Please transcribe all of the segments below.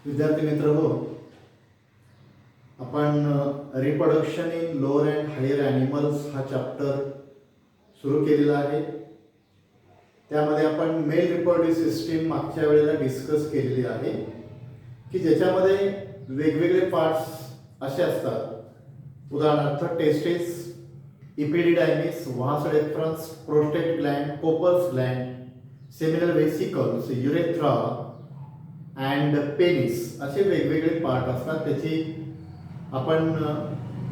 विद्यार्थी मित्र हो, आपण reproduction in lower and higher animals हा चॅप्टर सुरू केलेला आहे. त्यामध्ये आपण मेल रिप्रोडक्टिव्ह सिस्टीम मागच्या वेळेला डिस्कस केलेली आहे की ज्याच्यामध्ये वेगवेगळे पार्ट्स असे असतात. उदाहरणार्थ testis, epididymis, vas deferens, prostate gland, Cowper's gland, seminal vesicles, urethra and penis असे वेगवेगळे पार्ट असतात. त्याची आपण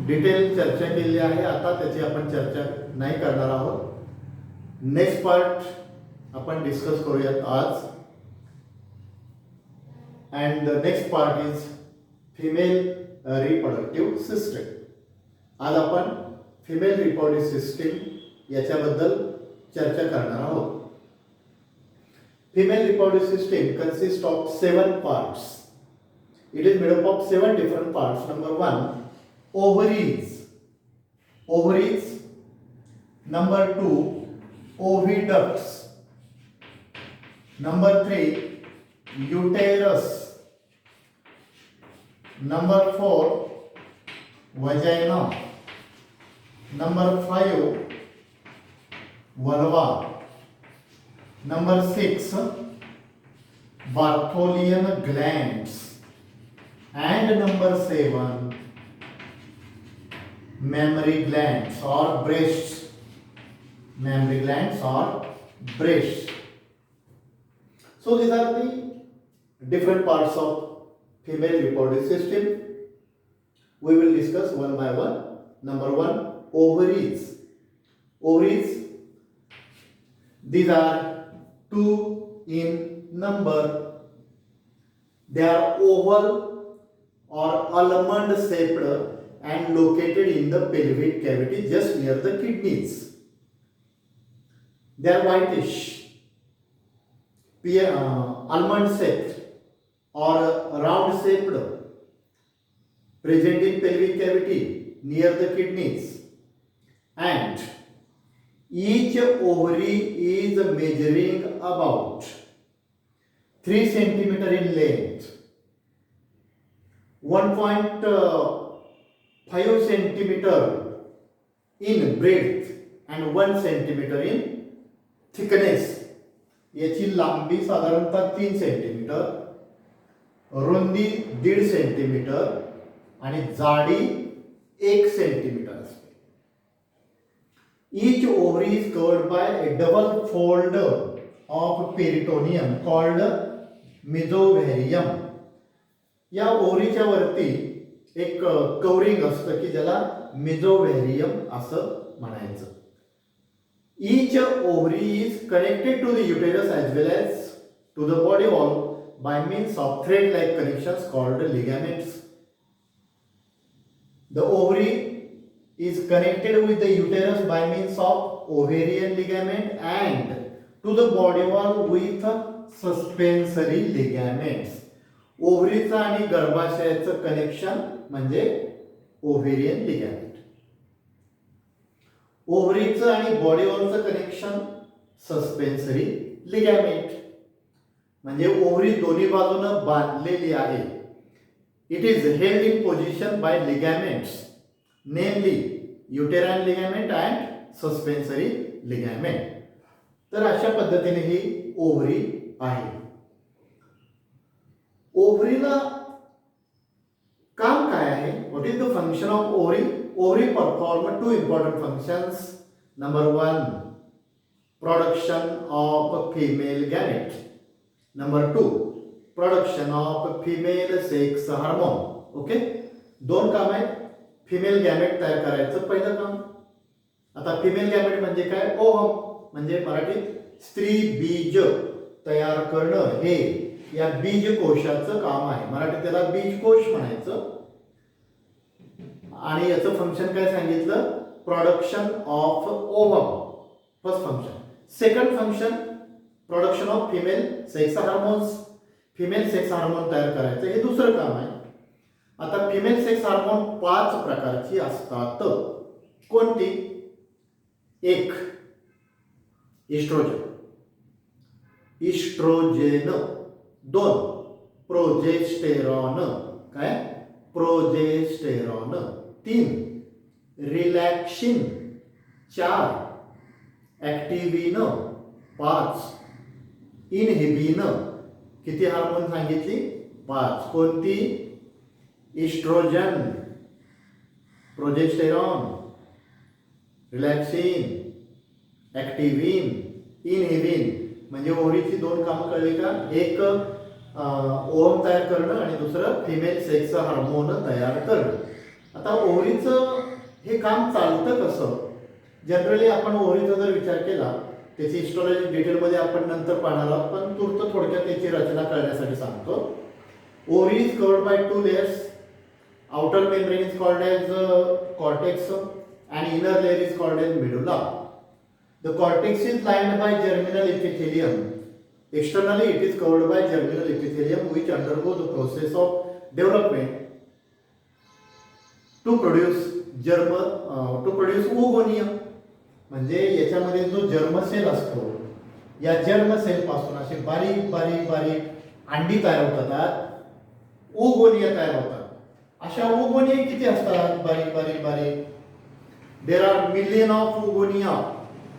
डिटेल चर्चा केली आहे. आता त्याची आपण चर्चा नाही करणार आहोत. नेक्स्ट पार्ट आपण डिस्कस करूयात आज. And the next part is female reproductive system. आज आपण फिमेल रिप्रोडक्टिव्ह सिस्टीम याच्याबद्दल चर्चा करणार आहोत. Female reproductive system consists of 7 parts. It is made up of 7 different parts. Number 1, ovaries. Ovaries. Number 2, oviducts. Number 3, uterus. Number 4, vagina. Number 5, vulva. Number 6, Bartholian glands. And number 7, mammary glands or breasts. Mammary glands or breasts. So these are the different parts of female reproductive system. We will discuss one by one. Number 1, ovaries. Ovaries, these are 2 in number. They are oval or almond shaped and located in the pelvic cavity just near the kidneys. They are whitish, almond shaped or round shaped, present in pelvic cavity near the kidneys, and each ovary is measuring about 3 centimeter in length, 1.5 centimeter in breadth and 1 centimeter in thickness. याची लांबी साधारणतः 3 centimetre, रुंदी 1.5 centimetre आणि जाडी 1 centimetre असते. Each ovary is covered by a double fold of peritoneum called mesothelium. या ओव्हरीच्या वरती एक कवरिंग असतं की ज्याला मेसोथेलियम असं म्हणायचं. Each ovary is connected to the uterus as well as to the body wall by means of thread-like connections called ligaments. The ovary is connected with the uterus by means of ovarian ligament and to the body wall with suspensory ligaments. ओव्हरीचं आणि गर्भाशयाचं connection म्हणजे ovarian लिगॅमेंट. ओव्हरीचं आणि body वॉलचं connection सस्पेन्सरी लिगॅमेंट. म्हणजे ovary दोन्ही बाजूनं बांधलेली आहे. It is held in position by ligaments, namely uterine ligament and suspensory ligament. तर अशा पद्धतीने ही ओव्हरी आहे. ओव्हरीला काम काय आहे? What is the function of ovary? Ovary perform 2 important functions. Number 1, production of female gamete. Number 2, production of female sex hormone. Okay, 2 काम आहेत. Female gamete तयार करायचं पहिलं काम. आता फिमेल गॅमेट म्हणजे काय? ओव्हम म्हणजे मराठीत स्त्री बीज तयार करणं हे या बीजकोशाचं काम आहे. मराठीत त्याला बीजकोश म्हणायचं. आणि याचं फंक्शन काय सांगितलं? Production of ovum, first function. Second function, production of female sex hormones. Female sex hormone तयार करायचं हे दुसरं काम आहे. आता फिमेल सेक्स हार्मोन 5 प्रकारची असतात. कोणती? 1, इस्ट्रोजन. 2, प्रोजेस्टेरॉन. काय? प्रोजेस्टेरॉन. 3 रिलॅक्सिन. 4 ॲक्टिव्हिन. 5 इनहिबिन. किती हार्मोन सांगितली? 5. कोणती? Oestrogen, progesterone, relaxin, activin, inhibin. म्हणजे ओव्हरीची 2 कामं कळली का? एक ओव्हम तयार करणं आणि दुसरं फिमेल सेक्स हार्मोन तयार करणं. आता ओव्हरीचं हे काम चालतं कसं? जनरली आपण ओव्हरीचा जर विचार केला, त्याची हिस्टॉलॉजी डिटेलमध्ये आपण नंतर पाहणार आहोत, पण तूर्त थोडक्यात त्याची रचना कळण्यासाठी सांगतो. Ovary is covered bye 2 layers. Outer membrane is called as cortex and inner layer is called as medulla. The cortex is lined by germinal epithelium. Externally it is covered by germinal epithelium which undergo the process of development to produce oogonia. म्हणजे याच्यामध्ये जो germ sale असतो, या germ sale पासून असे बारीक बारीक बारीक अंडी तयार होतात, oogonia तयार होतात. अशा oogonia किती असतात? बारीक बारीक बारीक. There are million of oogonia.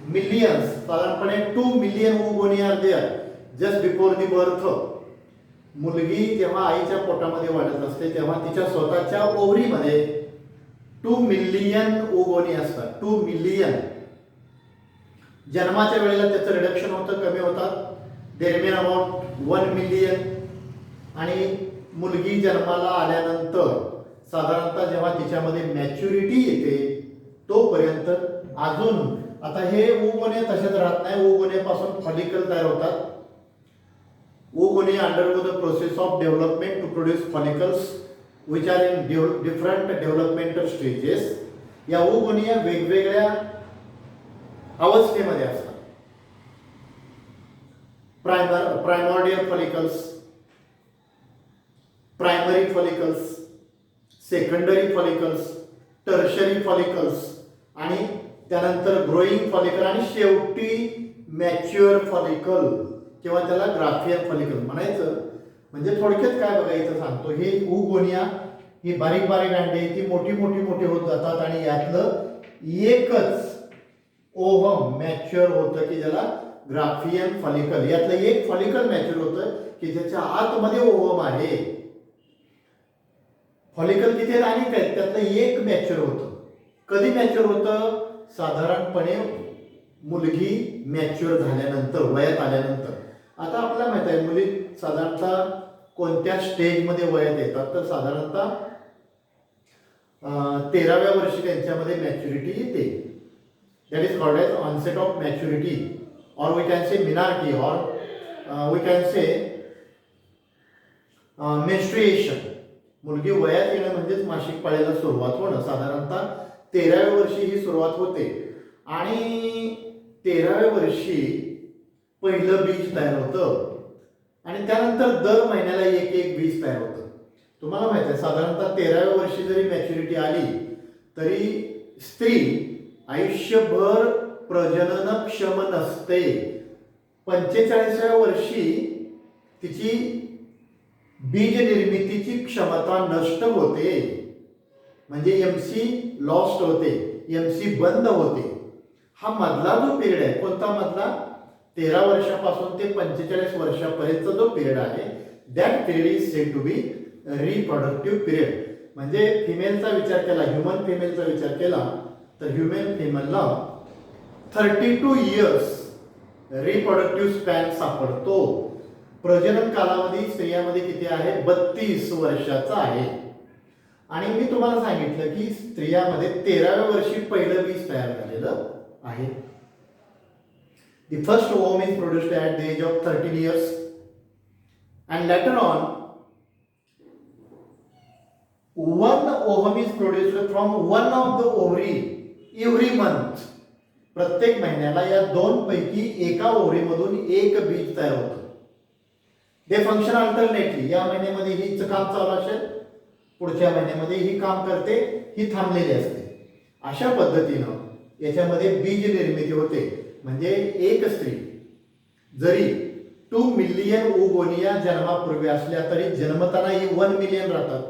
Millions, साधारणपणे 2 million oogonia are there just before the birth. मुलगी जेव्हा आईच्या पोटामध्ये वाढत असते तेव्हा तिच्या स्वतःच्या ओव्हरीमध्ये 2 मिलियन oogonia असतात. 2 मिलियन. जन्माच्या वेळेला त्याचं रिडक्शन होतं, कमी होतात. They remain about 1 million. आणि मुलगी जन्माला आल्यानंतर साधारणतः जेव्हा तिच्यामध्ये मॅच्युरिटी येते तोपर्यंत अजून, आता हे oogonia तसेच राहत नाही. oogonia पासून फॉलिकल तयार होतात. oogonia undergo the process of development to produce follicles which are in different developmental stages. या oogonia वेगवेगळ्या अवस्थेमध्ये असतात. Primordial follicles, primary follicles, secondary follicles, tertiary follicles आणि त्यानंतर ग्रोईंग फॉलिकल आणि शेवटी मॅच्युअर फॉलिकल किंवा त्याला ग्राफियन फॉलिकल म्हणायचं. म्हणजे थोडक्यात काय बघायचं सांगतो, हे oogonia ही बारीक बारीक अंडे ती मोठी मोठी मोठी होत जातात आणि यातलं एकच ओव्हम मॅच्युअर होतं की ज्याला ग्राफियन फॉलिकल. यातलं एक फॉलिकल मॅच्युअर होतं की ज्याच्या आतमध्ये ओव्हम आहे. फॉलिकल किती अनेक आहेत, त्यातलं एक मॅच्युअर होतं. कधी मॅच्युअर होतं? साधारणपणे मुलगी मॅच्युअर झाल्यानंतर, वयात आल्यानंतर. आता आपल्याला माहित आहे मुली साधारणतः कोणत्या स्टेजमध्ये वयात येतात, तर साधारणतः 13व्या वर्षी त्यांच्यामध्ये मॅच्युरिटी येते. That is called as onset of maturity, और वी कॅन से मिनार्की, और वी कॅन से मेन्स्ट्रुएशन. मुलगी वयात येणं म्हणजेच मासिक पाळीला सुरुवात होणं. साधारणतः 13व्या वर्षी ही सुरुवात होते आणि 13व्या वर्षी पहिलं बीज तयार होतं आणि त्यानंतर दर महिन्याला एक बीज तयार होतं. तुम्हाला माहिती आहे साधारणतः 13व्या वर्षी जरी मॅच्युरिटी आली तरी स्त्री आयुष्यभर प्रजननक्षम नसते. 45व्या वर्षी तिची बीज निर्मितीची क्षमता नष्ट होते, म्हणजे MC लॉस्ट होते, MC बंद होते. हा मधला जो पिरियड आहे, कोणता मधला? 13 वर्षापासून ते 45 वर्षापर्यंतचा जो पिरियड आहे, that period is said to be reproductive period. म्हणजे फिमेलचा विचार केला, ह्युमन फिमेलचा विचार केला तर ह्युमन फिमेलला 32 इयर्स रिप्रोडक्टिव्ह स्पॅन सापडतो. प्रजनन कालावधी स्त्रियांमध्ये किती आहे? 32 वर्षाचा आहे. आणि मी तुम्हाला सांगितलं की स्त्रियांमध्ये 13व्या वर्षी पहिलं बीज तयार झालेलं आहे. The first ovum is produced at the age of 13 years and later on one ovum is produced from one of the ovary every month. प्रत्येक महिन्याला या 2 पैकी एका ओव्हरीमधून एक बीज तयार होतं. दे फंक्शन अल्टरनेटली. या महिन्यामध्ये हिचं काम चालू असेल, पुढच्या महिन्यामध्ये ही काम करते, ही थांबलेली असते. अशा पद्धतीनं याच्यामध्ये बीज निर्मिती होते. म्हणजे एक स्त्री जरी 2 मिलियन ओगोनिया जन्मापूर्वी असल्या तरी जन्मताना 1 मिलियन राहतात.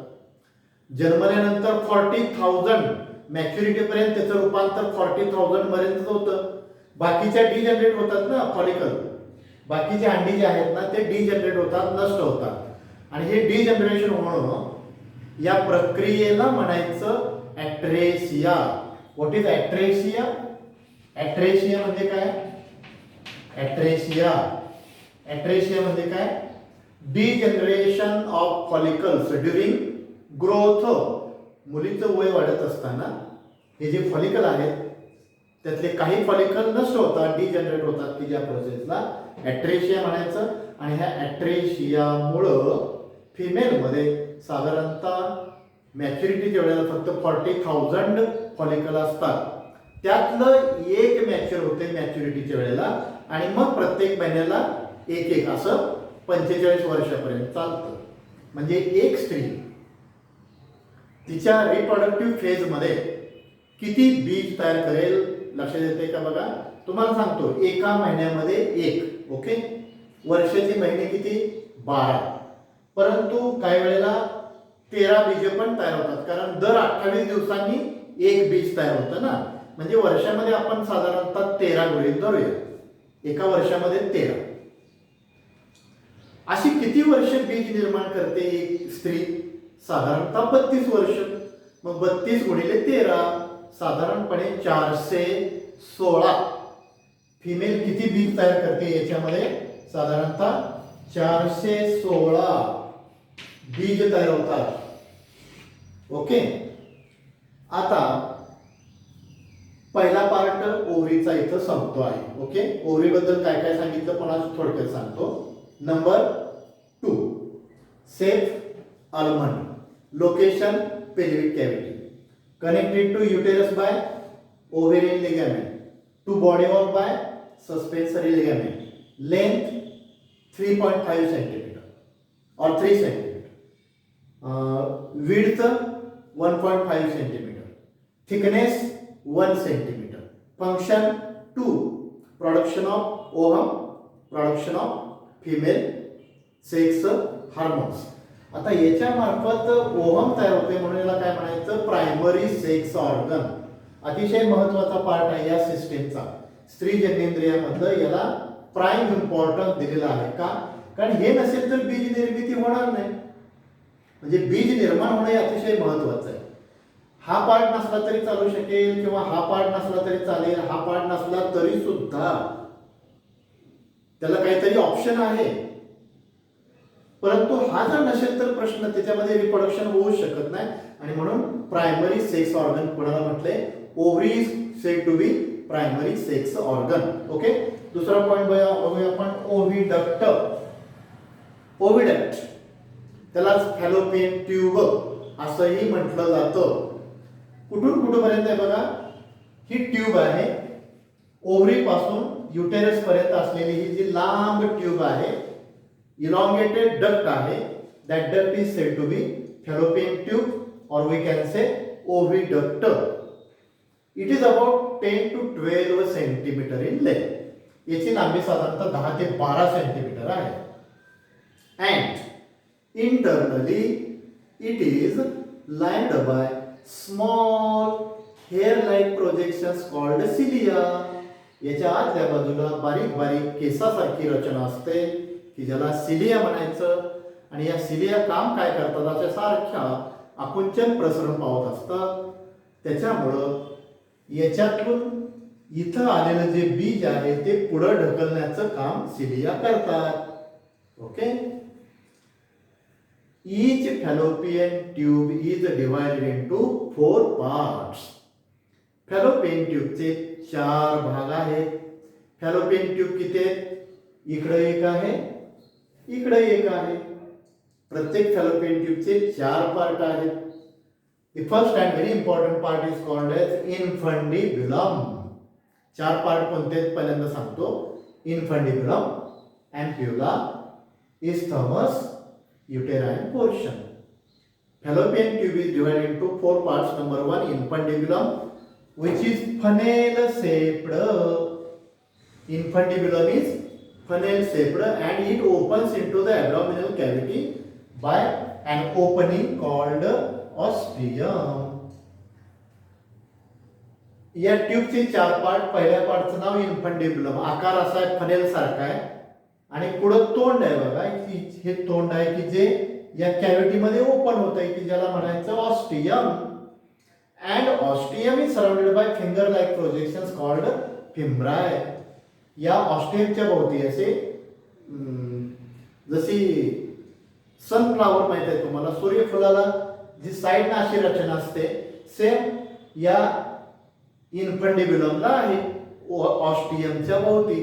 जन्मल्यानंतर 40,000 मॅच्युरिटी पर्यंत त्याचं रूपांतर 40,000 पर्यंत होतं. बाकीच्या डिजनरेट होतात ना फॉलिकल, बाकीचे अंडी जे आहेत ना ते डिजनरेट होतात, नष्ट होतात. आणि हे डिजनरेशन होणं या प्रक्रियेला म्हणायचं ॲट्रेसिया. What is ॲट्रेसिया? ॲट्रेसिया म्हणजे काय? ॲट्रेसिया म्हणजे काय? Degeneration of follicles during growth. मुलीचं वय वाढत असताना हे जे फॉलिकल आहेत त्यातले काही फॉलिकल नष्ट होतात, डिजनरेट होतात, की ज्या प्रोसेसला ॲट्रेशिया म्हणायचं. आणि ह्या ॲट्रेशियामुळं फिमेलमध्ये साधारणतः मॅच्युरिटीच्या वेळेला फक्त 40,000 फॉलिकल असतात. त्यातलं एक मॅच्युअर होते मॅच्युरिटीच्या वेळेला आणि मग प्रत्येक महिन्याला एक असं 45 वर्षापर्यंत चालतं. म्हणजे एक स्त्री तिच्या रिप्रोडक्टिव्ह फेजमध्ये किती बीज तयार करेल लक्षात येते का? बघा तुम्हाला सांगतो, एका महिन्यामध्ये एक. ओके, वर्षाचे महिने किती? 12. परंतु काही वेळेला 13 बीज पण तयार होतात, कारण दर 28 दिवसांनी एक बीज तयार होतं ना. म्हणजे वर्षामध्ये आपण साधारणतः 13 गृहीत धरूया, एका वर्षामध्ये 13. अशी किती वर्ष बीज निर्माण करते एक स्त्री? साधारणतः 32 वर्ष. मग 32 गुणिले 13 साधारणपणे 416. फिमेल किती बीज तयार करते याच्यामध्ये? साधारणतः 416 बीज तयार होतात. ओके, आता पहिला पार्ट ओव्हरीचा इथं संपतो आहे. ओके, ओव्हरी बद्दल काय काय सांगितलं पण आज थोडक्यात सांगतो. Number 2, shape almond. Location pelvic cavity. Connected to uterus by ovarian ligament. To body wall by suspensory ligament. Length 3.5 centimetre और 3 centimetre. Width 1.5 centimetre. Thickness 1 centimetre. Function 2, production of ovum, production of female sex hormones. आता याच्या मार्फत ohm तयार होते म्हणून याला काय म्हणायचं? Primary sex organ. अतिशय महत्वाचा पार्ट आहे या सिस्टीमचा. स्त्री जननेंद्रियामधलं याला प्राईम इम्पॉर्टन्स दिलेला आहे. का? कारण हे नसेल तर बीज निर्मिती होणार नाही. म्हणजे बीज निर्माण होणे अतिशय महत्वाचं आहे. हा पार्ट नसला तरी चालू शकेल किंवा हा पार्ट नसला तरी चालेल, हा पार्ट नसला तरी सुद्धा त्याला काहीतरी ऑप्शन आहे. परंतु हा जर नसेल तर प्रश्न, त्याच्यामध्ये रिप्रोडक्शन होऊ शकत नाही. आणि म्हणून प्रायमरी सेक्स ऑर्गन कोणाला म्हटलंय? Ovary is said to be primary sex organ. Okay, दुसरा पॉइंट बघूया आपण, ओव्हिडक्ट. ओव्हिडक्ट त्यालाच फॅलोपियन ट्यूब असंही म्हटलं जातं. कुठून कुठपर्यंत आहे बघा, ही ट्यूब आहे. ओव्हरी पासून युटेरस पर्यंत असलेली ही जी लांब ट्यूब आहे, इलॉंगेटेड डक्ट आहे. That duct is said to be fallopian tube or we can say oviduct. It is about 10 to 12 centimetre in length. याची लांबी साधारणतः 10 ते 12 सेंटीमीटर आहे. And internally it is lined by small hair like projections called cilia. याच्या आतल्या बाजूला बारीक बारीक केसासारखी रचना असते की ज्याला सिलिया म्हणायचं. आणि या सिलिया काम काय करतात? अशा सारख्या आकुंचन प्रसरण पावत असतात. त्याच्यामुळं याच्यातून इथं आलेलं जे बीज आहे ते पुढं ढकलण्याचं काम सिलिया करतात. Okay, each fallopian tube is divided into 4 parts. Fallopian ट्यूबचे 4 भाग आहेत. फॅलोपियन ट्यूब किती आहेत? इकडे एक आहे, इकडे एक आहे. प्रत्येक फॅलोपियन ट्यूबचे 4 पार्ट आहेत. The first and very important part is called as infundibulum. 4 part कोणते आहेत पहिल्यांदा सांगतो. infundibulum, ampulla, isthmus, uterine portion. Fallopian tube is divided into 4 parts. Number 1, infundibulum, which is funnel shaped. Infundibulum is funnel shaped and it opens into the abdominal cavity by an opening called ostium. या ट्यूबचे चार part, पहिल्या पार्टचं नाव infundibulum, आकार असा आहे funnel सारखा आहे आणि पुढं तोंड आहे बघा, हे तोंड आहे की जे या कॅव्हिटी मध्ये ओपन होत आहे की ज्याला म्हणायचं ostium. And ostium is surrounded by finger like projections called fimbriae. या ऑस्टियमच्या भोवती असे जशी सनफ्लावर माहित आहे तुम्हाला, सूर्यफुलाला जी साईडनं अशी रचना असते, सेम या इन्फंडिब्युलमला आहे ऑस्टियमच्या भोवती.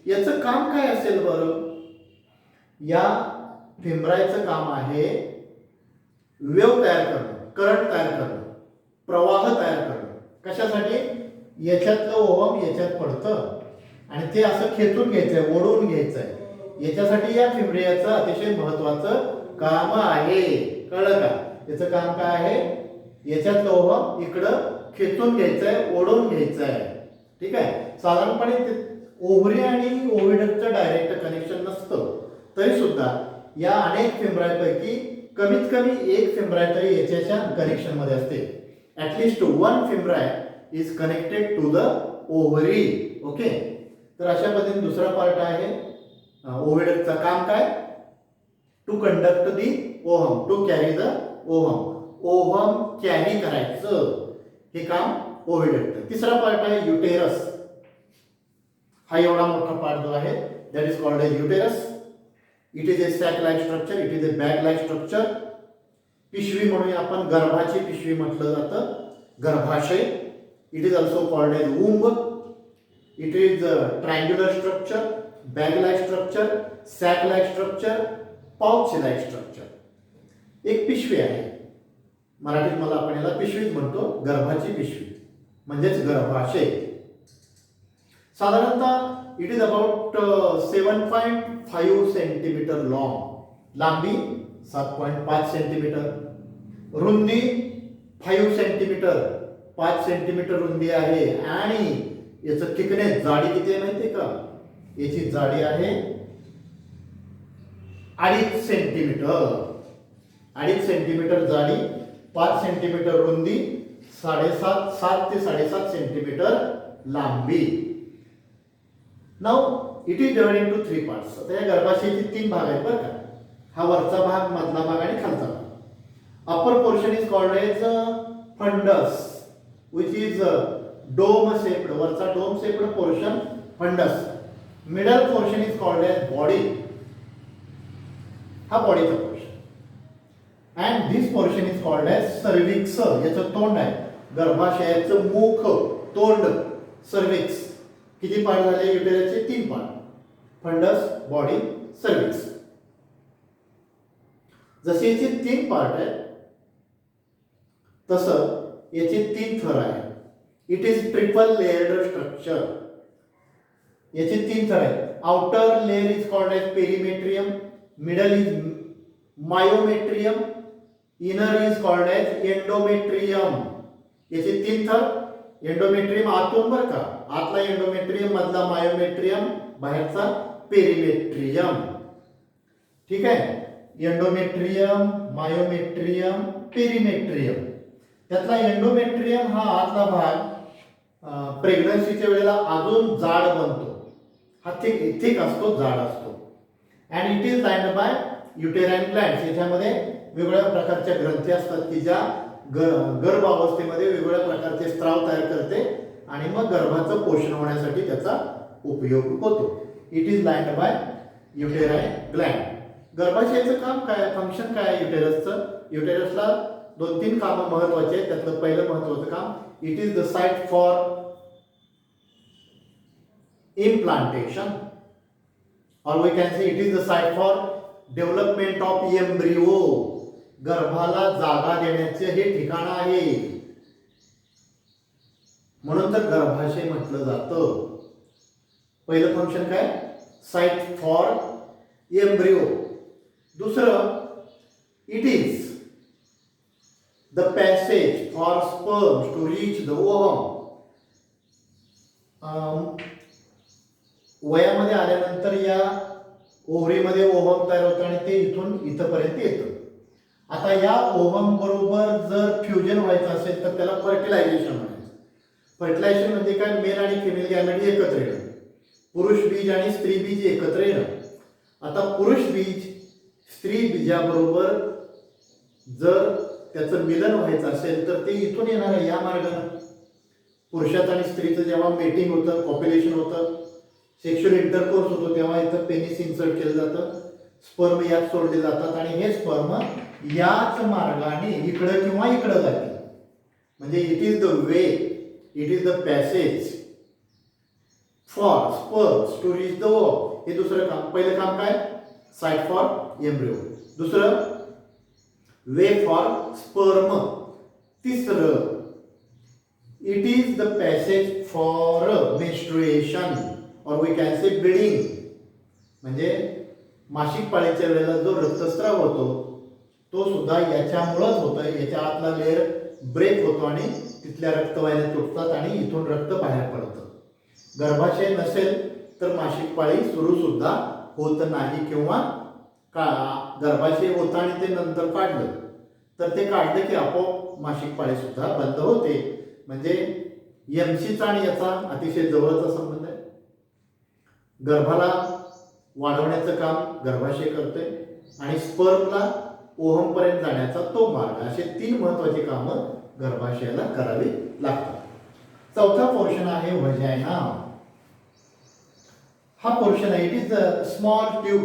याचं काम काय असेल बरं? या फिम्ब्रायचं काम आहे वेव्ह तयार करणं, करंट तयार करणं, प्रवाह तयार करणं. कशासाठी? याच्यातलं ओहम याच्यात पडतं आणि ते असं खेचून घ्यायचंय, ओढून घ्यायचंय. याच्यासाठी या फिम्ब्रियाचं अतिशय महत्वाचं काम आहे. कळलं का? याचं काम काय आहे? याच्यातलं ओहम इकडं खेचून घ्यायचंय, ओढून घ्यायचंय. ठीक आहे. साधारणपणे ओव्हरी आणि ओव्हिडक्टचं डायरेक्ट कनेक्शन नसतं, तरी सुद्धा या अनेक फिम्ब्रायपैकी कमीत कमी एक फिम्ब्राय तरी याच्याच्या कनेक्शन मध्ये असते. At least one fimbriae is connected to the ovary. Okay. तर अशा पद्धतीने दुसरा पार्ट आहे ओव्हिडक्टचं काम काय? To conduct the ovum, to carry the ovum. Ovum carry करायचं हे काम ओव्हिडक्ट. तिसरा पार्ट आहे युटेरस. हा एवढा मोठा पार्ट जो आहे that is called as uterus. It is a sac like structure, it is a bag like structure. पिशवी म्हणून आपण गर्भाची पिशवी म्हटलं जातं, गर्भाशय. It is also called as womb. It is triangular structure, bag like structure, sac like structure, pouch like structure. एक पिशवी आहे, मराठीत मला आपण याला पिशवीच म्हणतो, गर्भाची पिशवी म्हणजेच गर्भाशय. साधारणतः it is about 7.5 centimetre long. लांबी 7.5 सेंटीमीटर, रुंदी 5 सेंटीमीटर, 5 सेंटीमीटर रुंदी आहे. आणि याचं थिकनेस, जाडी किती आहे माहिती का? याची जाडी आहे 2.5 सेंटीमीटर. 2.5 सेंटीमीटर जाडी, 5 सेंटीमीटर रुंदी, 7 ते 7.5 सेंटीमीटर लांबी. Now it is divided into 3 parts. आता या गर्भाशयाचे 3 भाग आहेत बरं का. हा वरचा भाग, मधला भाग आणि खालचा भाग. Upper portion is called as fundus which is dome shaped. वरचा dome shaped portion fundus. Middle portion is called as body. हा बॉडीचा portion. And this portion is called as cervix. याचं तोंड आहे, गर्भाशयाचं मुख, तोंड, सर्विक्स. किती पार्ट झाले युटेरसचे? 3 पार्ट. Fundus, body, cervix. जसे याचे 3 पार्ट आहेत तसं याचे 3 थर आहेत. It is triple layered structure. याचे 3 थर आहेत. Outer layer is called as perimetrium, middle is myometrium, inner is called as endometrium. याचे 3 थर. एंडोमेट्रियम आतून बरं का, आतला एंडोमेट्रियम, मधला मायोमेट्रियम, बाहेरचा पेरिमेट्रियम. ठीक आहे. Endometrium, myometrium, perimetrium. त्यातला एंडोमेट्रियम हा आतला भाग प्रेग्नन्सीच्या वेळेला अजून जाड बनतो. हा थिक असतो, जाड असतो. And it is lined by uterine glands. याच्यामध्ये वेगवेगळ्या प्रकारच्या ग्रंथी असतात की ज्या गर्भ अवस्थेमध्ये वेगवेगळ्या प्रकारचे स्त्राव तयार करते आणि मग गर्भाचं पोषण होण्यासाठी त्याचा उपयोग होतो. It is lined by uterine gland. गर्भाशयाचं काम काय, फंक्शन काय आहे युटेरसचं? युटेरसला 2-3 कामं महत्वाची आहेत. त्यातलं पहिलं महत्वाचं काम, it is the site for implantation, or we can say it is the site for development of embryo. गर्भाला जागा देण्याचे हे ठिकाण आहे, म्हणून तर गर्भाशय म्हटलं जातं. पहिलं फंक्शन काय? Site for embryo. दुसरं, it is the passage for sperms to reach the ovum. वयामध्ये आल्यानंतर या ओव्हरीमध्ये ओव्हम तयार होतं आणि ते इथून इथपर्यंत येतं. आता या ओव्हम बरोबर जर फ्युजन व्हायचं असेल तर त्याला फर्टिलायझेशन म्हणायचं. फर्टिलायझेशन म्हणजे काय, मेल आणि फिमेल गॅमेट एकत्र येणं, पुरुष बीज आणि स्त्री बीज एकत्र येणं. आता पुरुष बीज स्त्री बीजाबरोबर जर त्याचं मिलन व्हायचं असेल तर ते इथून येणार आहे या मार्गाने. पुरुषाचं आणि स्त्रीचं जेव्हा मेटिंग होतं, कॉप्युलेशन होतं, सेक्शुअल इंटरकोर्स होतो, तेव्हा इथं पेनिस इन्सर्ट केलं जातं, स्पर्म यात सोडले जातात आणि हे स्पर्म याच मार्गाने इकडं किंवा इकडं जाते. म्हणजे it is the way, it is the passage for sperms to reach the wall. हे दुसरं काम. पहिलं काम काय, साइट फॉर एम्ब्रियो. दुसरं वे फॉर स्पर्म. तिसरं it is the passage for menstruation और वी कॅन से ब्लीडिंग. म्हणजे मासिक पाळीच्या वेळेला जो रक्तस्राव होतो तो सुद्धा याच्यामुळंच होतं. याच्या आतला लेअर ब्रेक होतो आणि तिथल्या रक्तवाहिन्या तुटतात आणि इथून रक्त बाहेर पडतं. गर्भाशय नसेल तर मासिक पाळी सुरू सुद्धा होत नाही किंवा गर्भाशय होतं आणि ते नंतर काढलं तर ते काढलं की आपोआप मासिक पाळी सुद्धा बंद होते. म्हणजे एमसीचा आणि याचा अतिशय जवळचा संबंध आहे. गर्भाला वाढवण्याचं काम गर्भाशय करते आणि स्पर्मला ओव्हम पर्यंत जाण्याचा तो मार्ग. असे 3 महत्त्वाची कामं गर्भाशयाला करावी लागतात. चौथा पोर्शन आहे व्हजायना. हा पोर्शन आहे, it is a small tube.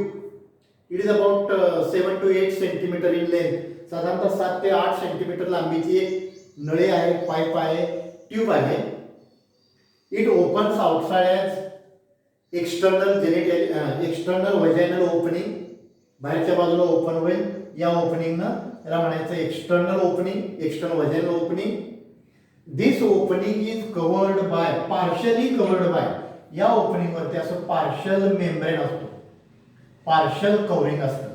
It is about 7 to 8 centimetre in length. साधारणतः 7 ते 8 सेंटीमीटर लांबीची एक नळी आहे, पाईप आहे, ट्यूब आहे. It opens outside as external vaginal opening. बाहेरच्या बाजूला ओपन होईल. या ओपनिंगनं त्याला म्हणायचं external opening, external vaginal opening. This opening is covered by, partially covered by. या ओपनिंग वरती असं पार्शल मेम्ब्रेन असतो, पार्शल कवरिंग असतं,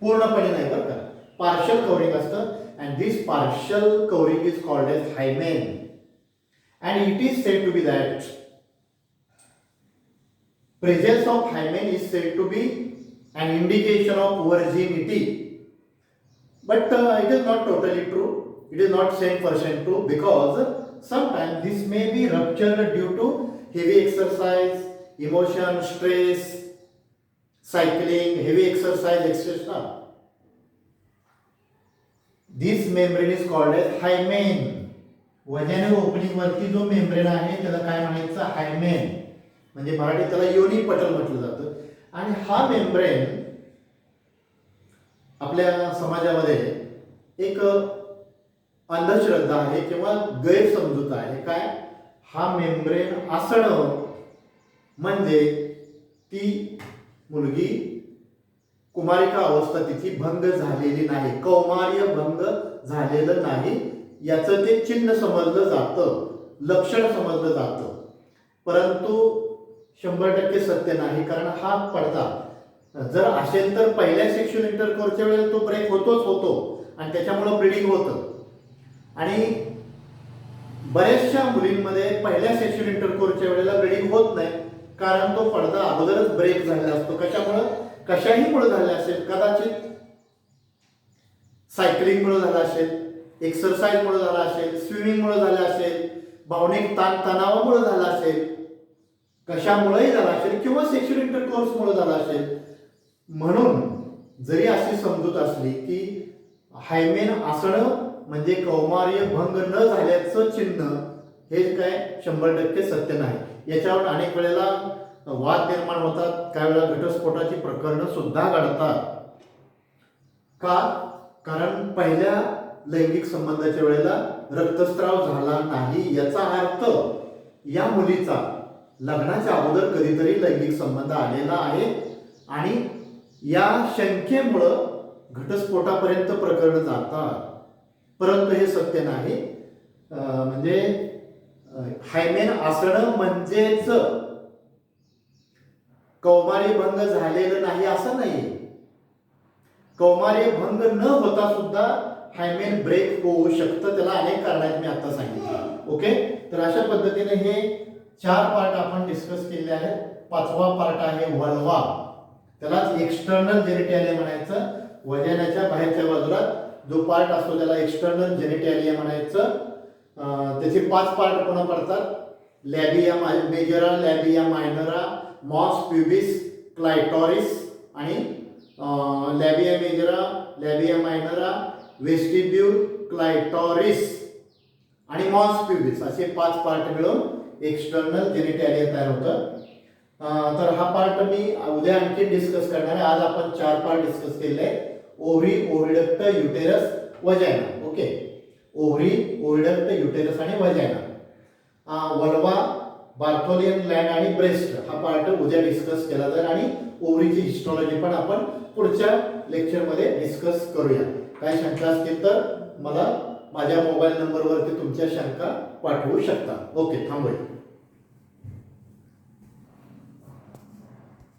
पूर्णपणे नाही बरं का, पार्शल कवरिंग असतं. and this partial covering is called as hymen, and it is said to be that presence of hymen is said to be an indication of virginity, but it is not totally true. It is not 100% true because sometimes this may be ruptured due to heavy exercise, emotion, stress, cycling, heavy exercise, etc. This membrane is called as hymen. Vaginal opening वरती जो membrane आहे त्याला काय म्हणायचं, हायमेन. म्हणजे मराठीत त्याला योनी पटल म्हटलं जातं. आणि हा मेम्ब्रेन आपल्या समाजामध्ये एक अंधश्रद्धा आहे किंवा गैरसमजूत आहे. काय, हा मेम्ब्रेन असणं म्हणजे ती मुलगी कुमारिका अवस्था तिची भंग झालेली नाही, कौमार्य भंग झालेलं नाही, याचं ते चिन्ह समजलं जातं, लक्षण समजलं जातं. परंतु 100% सत्य नाही. कारण हा पडदा जर असेल तर पहिल्या सेक्शुअल इंटरकोर्सच्या वेळेला तो ब्रेक होतोच होतो आणि त्याच्यामुळं ब्लिडिंग होतं. आणि बऱ्याचशा मुलींमध्ये पहिल्या सेक्शुअल इंटरकोर्सच्या वेळेला ब्लिडिंग होत नाही कारण तो पडदा अगोदरच ब्रेक झालेला असतो. कशामुळं, कशाही मुळे झाले असेल, कदाचित सायकलिंग मुळे झाला असेल, एक्सरसाइज मुळे झाला असेल, स्विमिंग मुळे झाला असेल, भावनिक तणावामुळे झाला असेल, कशामुळेही झाला असेल किंवा सेक्शुअल इंटरकोर्स मुळे झाला असेल. म्हणून जरी अशी समजूत असली की हायमेन असणं म्हणजे कौमार्य भंग न झाल्याचं चिन्ह, हे काय 100% सत्य नाही. याच्यावर अनेक वेळेला वाद निर्माण होतात, काही वेळा घटस्फोटाची प्रकरणं सुद्धा घडतात. का, कारण पहिल्या लैंगिक संबंधाच्या वेळेला रक्तस्राव झाला नाही, याचा अर्थ या मुलीचा लग्नाच्या अगोदर कधीतरी लैंगिक संबंध आलेला आहे आणि या शंकेमुळं घटस्फोटापर्यंत प्रकरण जातात. परंतु हे सत्य नाही. म्हणजे हायमेन असणं म्हणजेच कौमार्य भंग झालेलं नाही असं नाही. कौमार्य भंग न होता सुद्धा हायमेन ब्रेक होऊ शकतं. त्याला अनेक कारण आहेत, मी आता सांगितले. ओके, तर अशा पद्धतीने हे 4 पार्ट आपण डिस्कस केले आहेत. पाचवा पार्ट आहे वल्वा, त्यालाच एक्सटर्नल जेनिटॅलिया म्हणायचं. वजानाच्या बाहेरच्या बाजूला जो पार्ट असतो त्याला एक्सटर्नल जेनिटॅलिया म्हणायचं. त्याचे 5 पार्ट कोण पडतात? लॅबिया मेजरा, लॅबिया मायनरा, मॉस प्युबिस, क्लायटॉरिस आणि लॅबिया मेजरा, लॅबिया मायनरा, वेस्टिब्यूल, क्लायटॉरिस आणि मॉस प्युबिस असे 5 पार्ट मिळून एक्सटर्नल जेनिटॅलिया तयार होतं. तर हा पार्ट मी उद्या आणखी डिस्कस करणार आहे. आज आपण 4 पार्ट डिस्कस केले आहेत. Ovary, oviduct, uterus, vagina. Okay, ovary, oviduct, uterus आणि वजायना. वल्वा, बार्थोलियन ग्लँड आणि ब्रेस्ट हा पार्ट उद्या डिस्कस केला जाईल आणि ओव्हरीची हिस्टॉलॉजी पण आपण पुढच्या लेक्चरमध्ये डिस्कस करूया. काही शंका असतील तर मला माझ्या मोबाईल नंबरवरती तुमच्या शंका पाठवू शकता. ओके, थांबूया.